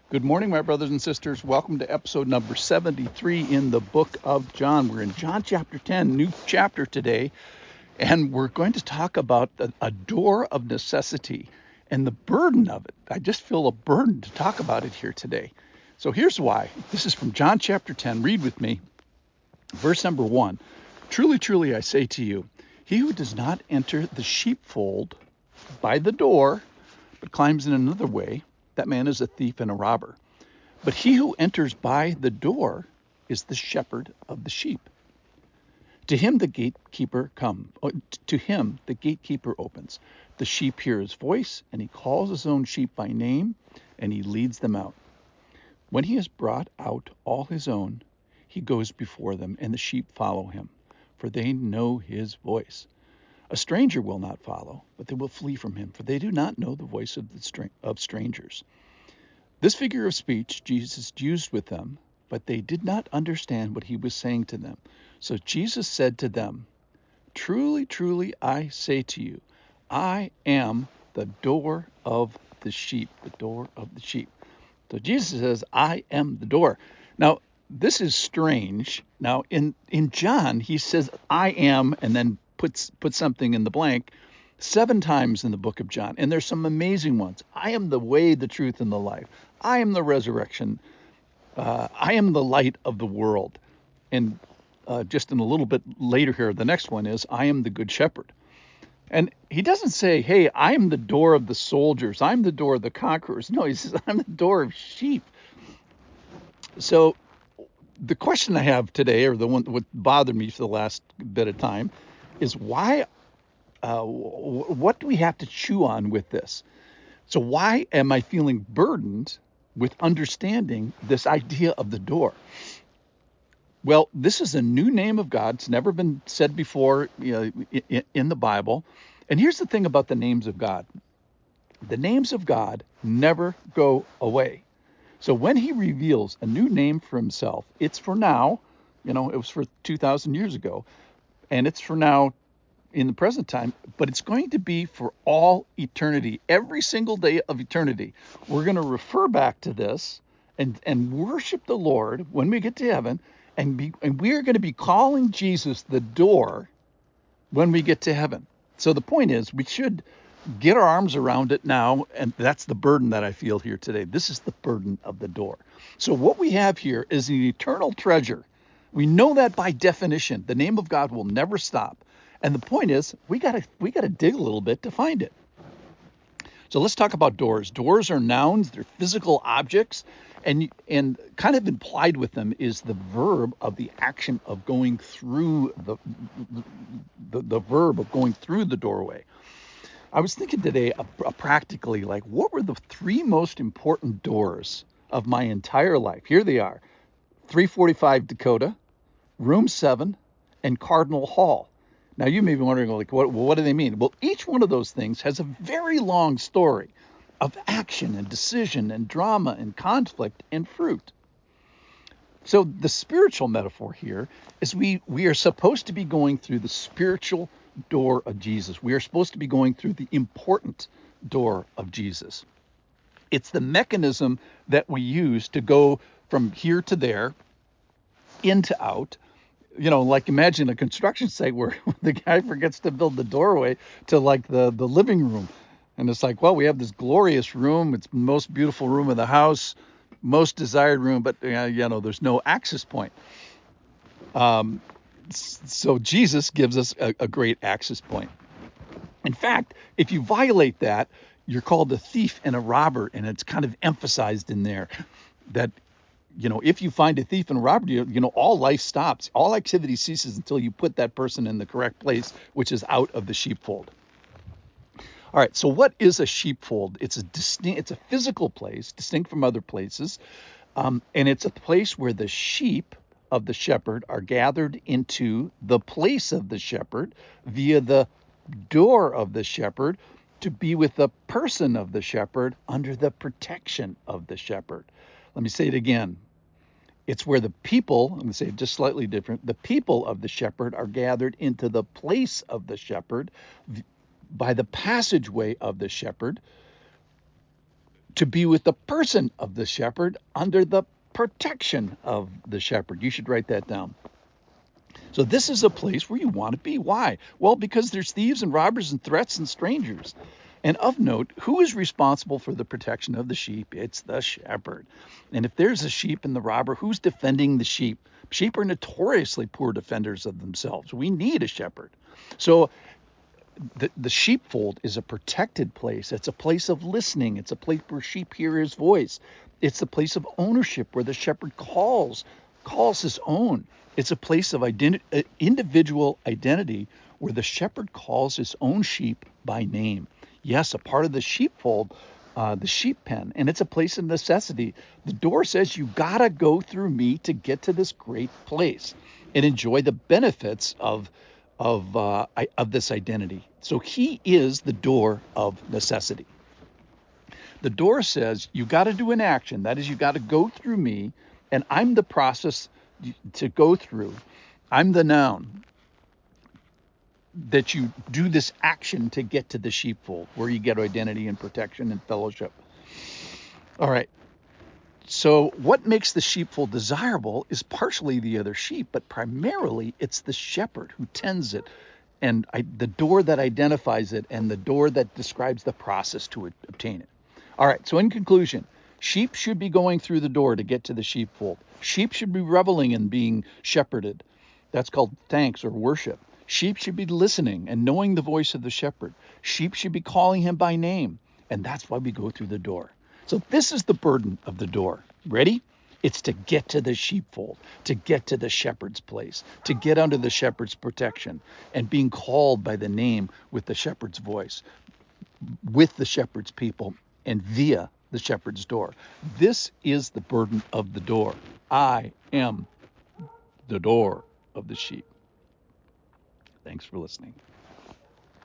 Good morning, my brothers and sisters. Welcome to episode number 73 in the book of John. We're in John chapter 10, new chapter today, and we're going to talk about a door of necessity and the burden of it. I just feel a burden to talk about it here today. So here's why. This is from John chapter 10. Read with me. Verse number 1. Truly, truly, I say to you, he who does not enter the sheepfold by the door, but climbs in another way, that man is a thief and a robber. But he who enters by the door is the shepherd of the sheep. To him the gatekeeper opens. The sheep hear his voice, and he calls his own sheep by name, and he leads them out. When he has brought out all his own, he goes before them, and the sheep follow him, for they know his voice. A stranger will not follow, but they will flee from him, for they do not know the voice of strangers. This figure of speech Jesus used with them, but they did not understand what he was saying to them. So Jesus said to them, Truly, truly, I say to you, I am the door of the sheep, the door of the sheep. So Jesus says, I am the door. Now, this is strange. Now, in John, he says, I am, and then put something in the blank 7 times in the book of John. And there's some amazing ones. I am the way, the truth, and the life. I am the resurrection. I am the light of the world. And just in a little bit later here, the next one is, I am the good shepherd. And he doesn't say, hey, I am the door of the soldiers. I'm the door of the conquerors. No, he says, I'm the door of sheep. So the question I have today, or the one that would bother me for the last bit of time, is why, what do we have to chew on with this? So why am I feeling burdened with understanding this idea of the door? Well, this is a new name of God. It's never been said before in the Bible. And here's the thing about the names of God. The names of God never go away. So when he reveals a new name for himself, it's for now. It was for 2,000 years ago. And it's for now in the present time, but it's going to be for all eternity. Every single day of eternity, we're going to refer back to this and worship the Lord when we get to heaven, and we are going to be calling Jesus the door when we get to heaven. So the point is, we should get our arms around it now, and that's the burden that I feel here today. This is the burden of the door. So what we have here is an eternal treasure. We know that by definition. The name of God will never stop. And the point is, we gotta dig a little bit to find it. So let's talk about doors. Doors are nouns, they're physical objects, and kind of implied with them is the verb of the action of going through the verb of going through the doorway. I was thinking today practically, like, what were the 3 most important doors of my entire life? Here they are: 345 Dakota, Room 7, and Cardinal Hall. Now, you may be wondering, like, what do they mean? Well, each one of those things has a very long story of action and decision and drama and conflict and fruit. So the spiritual metaphor here is we are supposed to be going through the spiritual door of Jesus. We are supposed to be going through the important door of Jesus. It's the mechanism that we use to go from here to there, in to out. Like imagine a construction site where the guy forgets to build the doorway to like the living room. And it's like, well, we have this glorious room. It's the most beautiful room of the house, most desired room, but there's no access point. So Jesus gives us a great access point. In fact, if you violate that, you're called a thief and a robber, and it's kind of emphasized in there that, if you find a thief and a robber, all life stops. All activity ceases until you put that person in the correct place, which is out of the sheepfold. All right, so what is a sheepfold? It's a physical place, distinct from other places, and it's a place where the sheep of the shepherd are gathered into the place of the shepherd via the door of the shepherd to be with the person of the shepherd under the protection of the shepherd. Let me say it again. It's where the people, I'm going to say it just slightly different, the people of the shepherd are gathered into the place of the shepherd by the passageway of the shepherd to be with the person of the shepherd under the protection of the shepherd. You should write that down. So this is a place where you want to be. Why? Well, because there's thieves and robbers and threats and strangers. And of note, who is responsible for the protection of the sheep? It's the shepherd. And if there's a sheep and the robber, who's defending the sheep? Sheep are notoriously poor defenders of themselves. We need a shepherd. So the sheepfold is a protected place. It's a place of listening. It's a place where sheep hear his voice. It's a place of ownership where the shepherd calls his own. It's a place of individual identity where the shepherd calls his own sheep by name. Yes, a part of the sheepfold, the sheep pen, and it's a place of necessity. The door says you gotta go through me to get to this great place and enjoy the benefits of this identity. So he is the door of necessity. The door says you got to do an action. That is, you got to go through me, and I'm the process to go through. I'm the noun that you do this action to get to the sheepfold, where you get identity and protection and fellowship. All right. So what makes the sheepfold desirable is partially the other sheep, but primarily it's the shepherd who tends it, and the door that identifies it, and the door that describes the process to obtain it. All right, so in conclusion, sheep should be going through the door to get to the sheepfold. Sheep should be reveling in being shepherded. That's called thanks or worship. Sheep should be listening and knowing the voice of the shepherd. Sheep should be calling him by name, and that's why we go through the door. So this is the burden of the door. Ready? It's to get to the sheepfold, to get to the shepherd's place, to get under the shepherd's protection, and being called by the name with the shepherd's voice, with the shepherd's people, and via the shepherd's door. This is the burden of the door. I am the door of the sheep. Thanks for listening.